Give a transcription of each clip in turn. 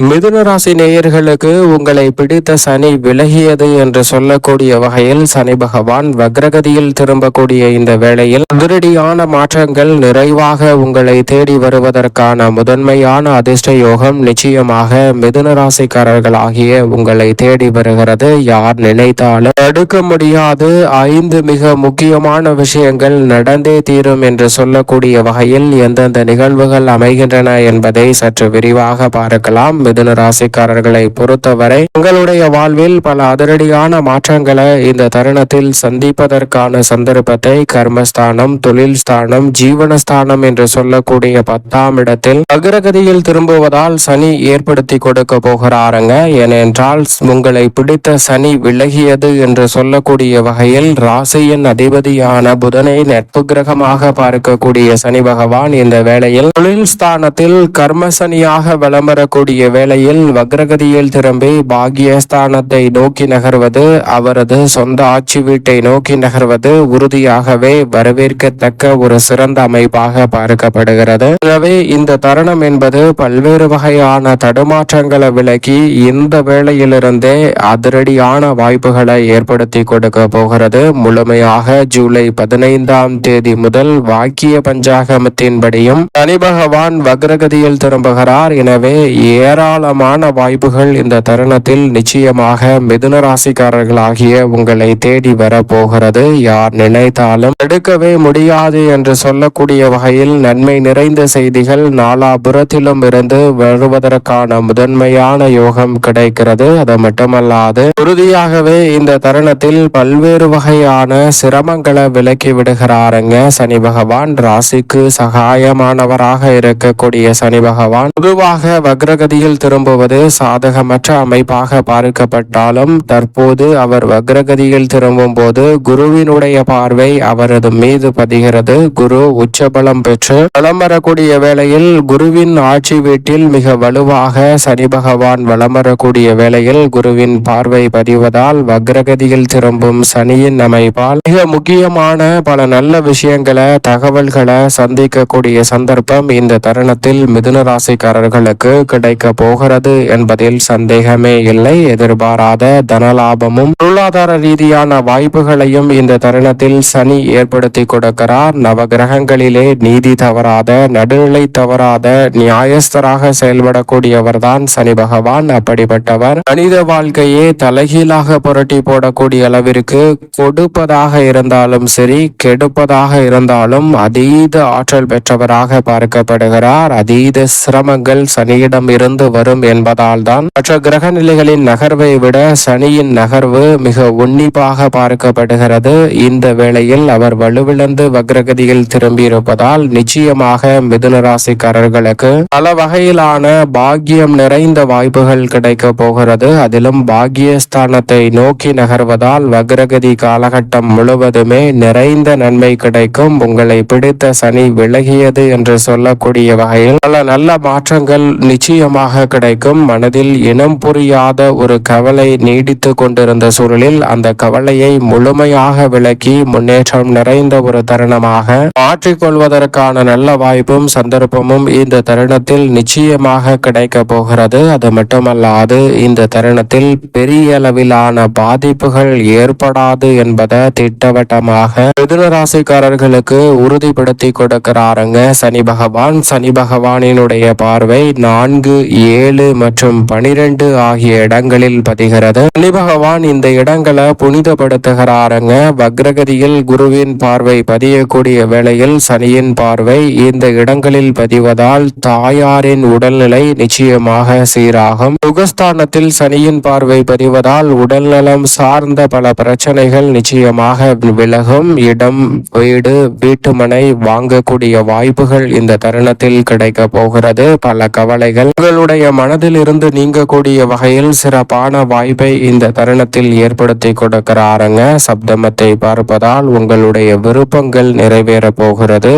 மிதுன ராசி நேயர்களுக்கு உங்களை பிடித்த சனி விலகியது என்று சொல்லக்கூடிய வகையில் சனி பகவான் வக்ரகதியில் திரும்பக்கூடிய இந்த வேளையில் அதிரடியான மாற்றங்கள் நிறைவாக உங்களை தேடி வருவதற்கான முதன்மையான அதிர்ஷ்ட யோகம் நிச்சயமாக மிதுன ராசிக்காரர்களாகிய உங்களை தேடி வருகிறது. யார் நினைத்தாலும் தடுக்க முடியாது 5 மிக முக்கியமான விஷயங்கள் நடந்தே தீரும் என்று சொல்லக்கூடிய வகையில் எந்தெந்த நிகழ்வுகள் அமைகின்றன என்பதை சற்று விரிவாக பார்க்கலாம். மிதுன ராசிக்காரர்களை பொறுத்தவரை உங்களுடைய வாழ்வில் பல அதிரடியான மாற்றங்களை இந்த தருணத்தில் சந்திப்பதற்கான சந்தர்ப்பத்தை கர்மஸ்தானம், தொழில் ஸ்தானம், ஜீவனஸ்தானம் என்று சொல்லக்கூடிய 10ஆம் இடத்தில் அக்ரகதியில் திரும்புவதால் சனி ஏற்படுத்தி கொடுக்க போகிறாருங்க. ஏனென்றால் உங்களை பிடித்த சனி விலகியது என்று சொல்லக்கூடிய வகையில் ராசியின் அதிபதியான புதனை நட்பு கிரகமாக பார்க்கக்கூடிய சனி பகவான் இந்த வேளையில் தொழில் ஸ்தானத்தில் கர்மசனியாக வலம் வரக்கூடிய வேளையில் வக்ரகதியில் திரும்பி பாகியஸ்தானத்தை நோக்கி நகர்வது, அவரது சொந்த ஆட்சி வீட்டை நோக்கி நகர்வது உறுதியாகவே வரவேற்கத்தக்க ஒரு சிறந்த அமைப்பாக பார்க்கப்படுகிறது. எனவே இந்த தருணம் என்பது பல்வேறு வகையான தடுமாற்றங்களை விலக்கி இந்த வேளையிலிருந்தே அதிரடியான வாய்ப்புகளை ஏற்படுத்தி கொடுக்க போகிறது. முழுமையாக ஜூலை 15ஆம் தேதி முதல் வாக்கிய பஞ்சாகமத்தின்படியும் சனி பகவான் வக்ரகதியில் திரும்புகிறார். எனவே ஏராளமான வாய்ப்புகள் இந்த தருணத்தில் நிச்சயமாக மிதுன ராசிக்காரர்களாகிய உங்களை தேடி வர போகிறது. யார் நினைத்தாலும் எடுக்கவே முடியாது என்று சொல்லக்கூடிய வகையில் நன்மை நிறைந்த செய்திகள் நாலாபுரத்திலும் இருந்து வருவதற்கான முதன்மையான யோகம் கிடைக்கிறது. அது மட்டுமல்லாது உறுதியாகவே இந்த தருணத்தில் பல்வேறு வகையான சிரமங்களை விலக்கி விடுகிறாருங்க சனி பகவான். ராசிக்கு சகாயமானவராக இருக்கக்கூடிய சனி பகவான் பொதுவாக வக்ரகதியில் திரும்புவது சாதகமற்ற அமைப்பாக பார்க்கப்பட்டாலும் தற்போது அவர் வக்ரகதியில் திரும்பும் போது குருவினுடைய பார்வை அவரது மீது பதிகிறது. குரு உச்சபலம் பெற்று வலம் வரக்கூடிய வேளையில் குருவின் ஆட்சி வீட்டில் மிக வலுவாக சனி பகவான் வலம் வரக்கூடிய வேளையில் குருவின் பார்வை பதிவதால் வக்ரகதியில் திரும்பும் சனியின் அமைப்பால் மிக முக்கியமான பல நல்ல விஷயங்களை தகவல்களை சந்திக்கக்கூடிய சந்தர்ப்பம் இந்த தருணத்தில் மிதுன ராசிக்காரர்களுக்கு கிடைக்க போகிறது என்பதில் சந்தேகமே இல்லை. எதிர்பாராத தனலாபமும் பொருளாதார ரீதியான வாய்ப்புகளையும் இந்த தருணத்தில் சனி ஏற்படுத்தி கொடுக்கிறார். நவகிரகங்களிலே நீதி தவறாத, நடுநிலை தவறாத நியாயஸ்தராக செயல்படக்கூடியவர் தான் சனி பகவான். அப்படிப்பட்டவர் மனித வாழ்க்கையே தலைகீழாக புரட்டி போடக்கூடிய அளவிற்கு கொடுப்பதாக இருந்தாலும் சரி, கெடுப்பதாக இருந்தாலும் அதீத ஆற்றல் பெற்றவராக பார்க்கப்படுகிறார். அதீத சிரமங்கள் சனியிடம் இருந்து வரும் என்பதால் தான் மற்ற கிரக நிலைகளின் நகர்வை விட சனியின் நகர்வு மிக உன்னிப்பாக பார்க்கப்படுகிறது. இந்த வேளையில் அவர் வலுவிழந்து வக்ரகதியில் திரும்பியிருப்பதால் நிச்சயமாக மிதுன ராசிக்காரர்களுக்கு பல வகையிலான பாக்கியம் நிறைந்த வாய்ப்புகள் கிடைக்க போகிறது. அதிலும் பாக்கியஸ்தானத்தை நோக்கி நகர்வதால் வக்ரகதி காலகட்டம் முழுவதுமே நிறைந்த நன்மை கிடைக்கும். உங்களை பிடித்த சனி விலகியது என்று சொல்லக்கூடிய வகையில் பல நல்ல மாற்றங்கள் நிச்சயமாக கிடைக்கும். மனதில் இனம் புரியாத ஒரு கவலை நீடித்து கொண்டிருந்த சூழலில் அந்த கவலையை முழுமையாக விலக்கி முன்னேற்றம் நிறைந்த ஒரு தருணமாக மாற்றிக்கொள்வதற்கான நல்ல வாய்ப்பும் சந்தர்ப்பமும் இந்த தருணத்தில் நிச்சயமாக கிடைக்க போகிறது. அது மட்டுமல்லாது இந்த தருணத்தில் பெரிய அளவிலான பாதிப்புகள் ஏற்படாது என்பதை திட்டவட்டமாக மிதுன ராசிக்காரர்களுக்கு உறுதிப்படுத்தி கொடுக்கிறாருங்க சனி பகவான். சனி பகவானினுடைய பார்வை 4, 7 மற்றும் 12 ஆகிய இடங்களில் பதிகிறது. சனி பகவான் இந்த இடங்களை புனிதப்படுத்துகிறாருங்க. வக்ரகதியில் குருவின் பார்வை பதியக்கூடிய வேளையில் சனியின் பார்வை இந்த இடங்களில் பதிவதால் தாயாரின் உடல்நிலை நிச்சயமாக சீராகும். சுகஸ்தானத்தில் சனியின் பார்வை பதிவதால் உடல்நலம் சார்ந்த பல பிரச்சனைகள் நிச்சயமாக விலகும். இடம், வீடு, வீட்டுமனை வாங்கக்கூடிய வாய்ப்புகள் இந்த தருணத்தில் கிடைக்க போகிறது. பல கவலைகள் உங்களுடைய மனதில் இருந்து நீங்கக்கூடிய வகையில் சிறப்பான வாய்ப்பை இந்த தருணத்தில் ஏற்படுத்தி கொடுக்கிறாருங்க. சப்தமத்தை பார்ப்பதால் உங்களுடைய விருப்பங்கள் நிறைவேற போகிறது.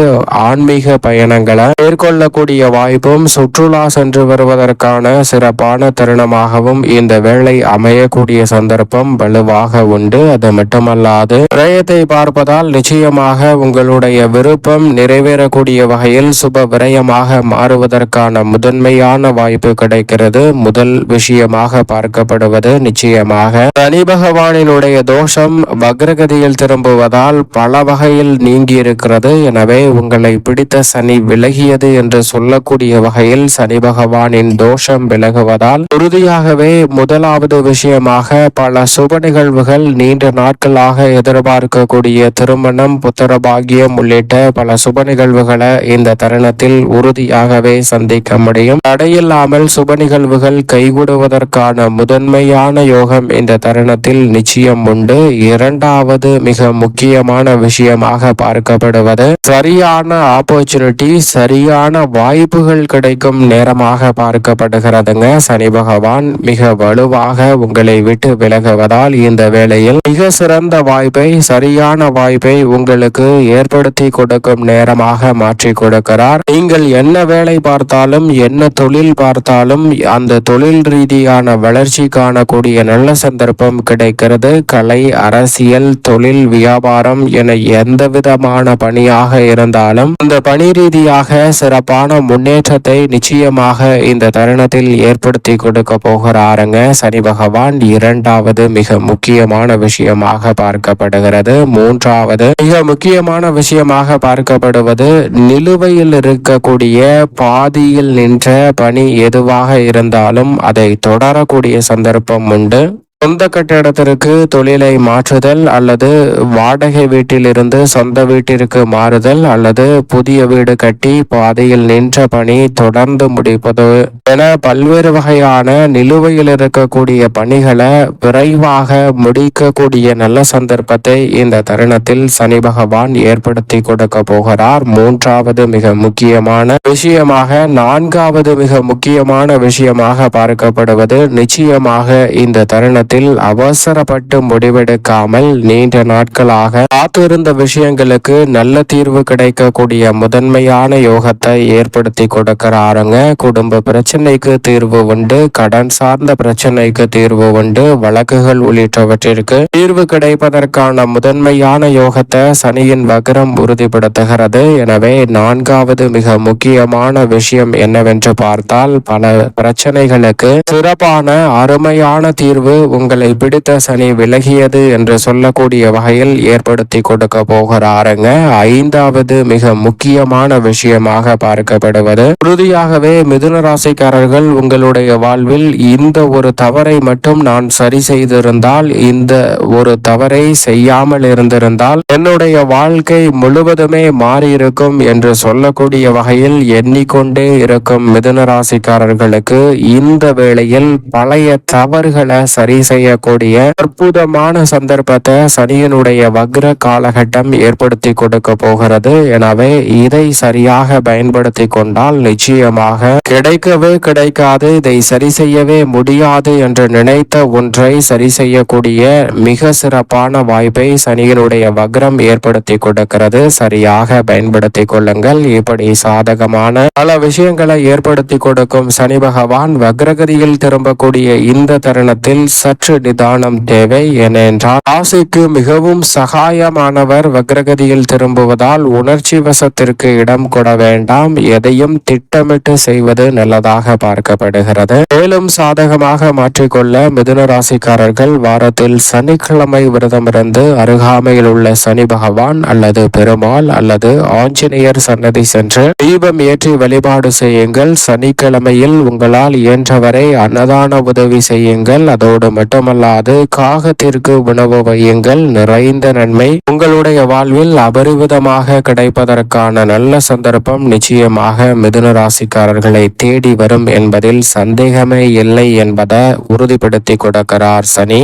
ஆன்மீக பயணங்களை மேற்கொள்ளக்கூடிய வாய்ப்பும் சுற்றுலா சென்று வருவதற்கான சிறப்பான தருணமாகவும் இந்த வேளை அமையக்கூடிய சந்தர்ப்பம் வலுவாக உண்டு. அது மட்டுமல்லாது விரயத்தை பார்ப்பதால் நிச்சயமாக உங்களுடைய விருப்பம் நிறைவேறக்கூடிய வகையில் சுப விரயமாக மாறுவதற்கான முதன்மையான வாய்ப்பு உங்களுக்கு கிடைக்கிறது. முதல் விஷயமாக பார்க்கப்படுவது நிச்சயமாக சனி பகவானினுடைய தோஷம் வக்ரகதியில் திரும்புவதால் பல வகையில் நீங்கி இருக்கிறது. எனவே உங்களை பிடித்த சனி விலகியது என்று சொல்லக்கூடிய வகையில் சனி பகவானின் தோஷம் விலகுவதால் உறுதியாகவே முதலாவது விஷயமாக பல சுப நிகழ்வுகள், நீண்ட நாட்களாக எதிர்பார்க்கக்கூடிய திருமணம், புத்திர பாக்கியம் உள்ளிட்ட பல சுப நிகழ்வுகளை இந்த தருணத்தில் உறுதியாகவே சந்திக்க முடியும். தடையில்லாமல் சுப நிகழ்வுகள் கைகூடுவதற்கான முதன்மையான யோகம் இந்த தருணத்தில் நிச்சயம் உண்டு. இரண்டாவது மிக முக்கியமான விஷயமாக பார்க்கப்படுவது சரியான ஆப்பர்ச்சுனிட்டி, சரியான வாய்ப்புகள் கிடைக்கும் நேரமாக பார்க்கப்படுகிறதுங்க. சனி பகவான் மிக வலுவாக உங்களை விட்டு விலகுவதால் இந்த வேளையில் மிக சிறந்த வாய்ப்பை, சரியான வாய்ப்பை உங்களுக்கு ஏற்படுத்தி கொடுக்கும் நேரமாக மாற்றி கொடுக்கிறார். நீங்கள் என்ன வேலை பார்த்தாலும், என்ன தொழில் பார்த்தாலும் அந்த தொழில் ரீதியான வளர்ச்சி காணக்கூடிய நல்ல சந்தர்ப்பம் கிடைக்கிறது. கலை, அரசியல், தொழில், வியாபாரம் என எந்த விதமான பணியாக இருந்தாலும் அந்த பணி ரீதியாக சிறப்பான முன்னேற்றத்தை நிச்சயமாக இந்த தருணத்தில் ஏற்படுத்தி கொடுக்க போகிறாருங்க சனி பகவான். இரண்டாவது மிக முக்கியமான விஷயமாக பார்க்கப்படுகிறது. மூன்றாவது மிக முக்கியமான விஷயமாக பார்க்கப்படுவது நிலுவையில் இருக்கக்கூடிய பாதியில் நின்ற பணி எதுவாக இருந்தாலும் அதை தொடரக்கூடிய சந்தர்ப்பம் உண்டு. சொந்த கட்டிடத்திற்கு தொழிலை மாற்றுதல், அல்லது வாடகை வீட்டிலிருந்து சொந்த வீட்டிற்கு மாறுதல், அல்லது புதிய வீடு கட்டி பாதையில் நின்ற பணி தொடர்ந்து முடிப்பது என பல்வேறு வகையான நிலுவையில் இருக்கக்கூடிய பணிகளை விரைவாக முடிக்கக்கூடிய நல்ல சந்தர்ப்பத்தை இந்த தருணத்தில் சனி பகவான் ஏற்படுத்தி கொடுக்க போகிறார். மூன்றாவது மிக முக்கியமான விஷயமாக, நான்காவது மிக முக்கியமான விஷயமாக பார்க்கப்படுவது நிச்சயமாக இந்த தருணத்தில் அவசரப்பட்டு முடிவெடுக்காமல் நீண்ட நாட்களாக காத்திருந்த விஷயங்களுக்கு நல்ல தீர்வு கிடைக்கக்கூடிய முதன்மையான யோகத்தை ஏற்படுத்தி கொடுக்கிறாருங்க. குடும்ப பிரச்சனைக்கு தீர்வு உண்டு, கடன் சார்ந்த பிரச்சனைக்கு தீர்வு உண்டு, வழக்குகள் உள்ளிட்டவற்றிற்கு தீர்வு கிடைப்பதற்கான முதன்மையான யோகத்தை சனியின் வக்ரம் உறுதிப்படுத்துகிறது. எனவே நான்காவது மிக முக்கியமான விஷயம் என்னவென்று பார்த்தால், பல பிரச்சனைகளுக்கு சிறப்பான அருமையான தீர்வு உங்களை பிடித்த சனி விலகியது என்று சொல்லக்கூடிய வகையில் ஏற்படுத்தி கொடுக்க போகிறாருங்க. ஐந்தாவது மிக முக்கியமான விஷயமாக பார்க்கப்படுவது உறுதியாகவே மிதுன ராசிக்காரர்கள் உங்களுடைய வாழ்வில் இந்த ஒரு தவறை மட்டும் நான் சரி செய்திருந்தால், இந்த ஒரு தவறை செய்யாமல் இருந்திருந்தால் என்னுடைய வாழ்க்கை முழுவதுமே மாறியிருக்கும் என்று சொல்லக்கூடிய வகையில் எண்ணிக்கொண்டே இருக்கும் மிதுன ராசிக்காரர்களுக்கு இந்த வேளையில் பழைய தவறுகளை சரி செய்யக்கூடிய அற்புதமான சந்தர்ப்பத்தை சனியனுடைய வக்ர காலகட்டம் ஏற்படுத்தி கொடுக்க போகிறது. எனவே இதை சரியாக பயன்படுத்தி கொண்டால் நிச்சயமாக கிடைக்கவே கிடைக்காது, இதை சரி செய்யவே முடியாது என்று நினைத்த ஒன்றை சரி செய்யக்கூடிய மிக சிறப்பான வாய்ப்பை சனியனுடைய வக்ரம் ஏற்படுத்தி கொடுக்கிறது. சரியாக பயன்படுத்தி கொள்ளுங்கள். இப்படி சாதகமான பல விஷயங்களை ஏற்படுத்தி கொடுக்கும் சனி பகவான் வக்ரகதியில் திரும்பக்கூடிய இந்த தருணத்தில் சற்று நிதானம் தேவை. ஏனென்றால் ராசிக்கு மிகவும் சகாயமானவர் வக்ரகதியில் திரும்புவதால் உணர்ச்சி வசத்திற்கு இடம் கொட வேண்டாம். எதையும் திட்டமிட்டு செய்வது நல்லதாக பார்க்கப்படுகிறது. மேலும் சாதகமாக மாற்றிக்கொள்ள மிதுன ராசிக்காரர்கள் வாரத்தில் சனிக்கிழமை விரதமிருந்து அருகாமையில் உள்ள சனி பகவான் அல்லது பெருமாள் அல்லது ஆஞ்சநேயர் சன்னதி சென்று தீபம் ஏற்றி வழிபாடு செய்யுங்கள். சனிக்கிழமையில் உங்களால் இயன்றவரை அன்னதான உதவி செய்யுங்கள். அதோடு மட்டுமல்லாது காகத்திற்கு உணவு வையுங்கள். நிறைந்த நன்மை உங்களுடைய வாழ்வில் அபரிவிதமாக கிடைப்பதற்கான நல்ல சந்தர்ப்பம் நிச்சயமாக மிதுன ராசிக்காரர்களை தேடி வரும் என்பதில் சந்தேகமே இல்லை என்பதை உறுதிப்படுத்தி கொடுக்கிறார் சனி.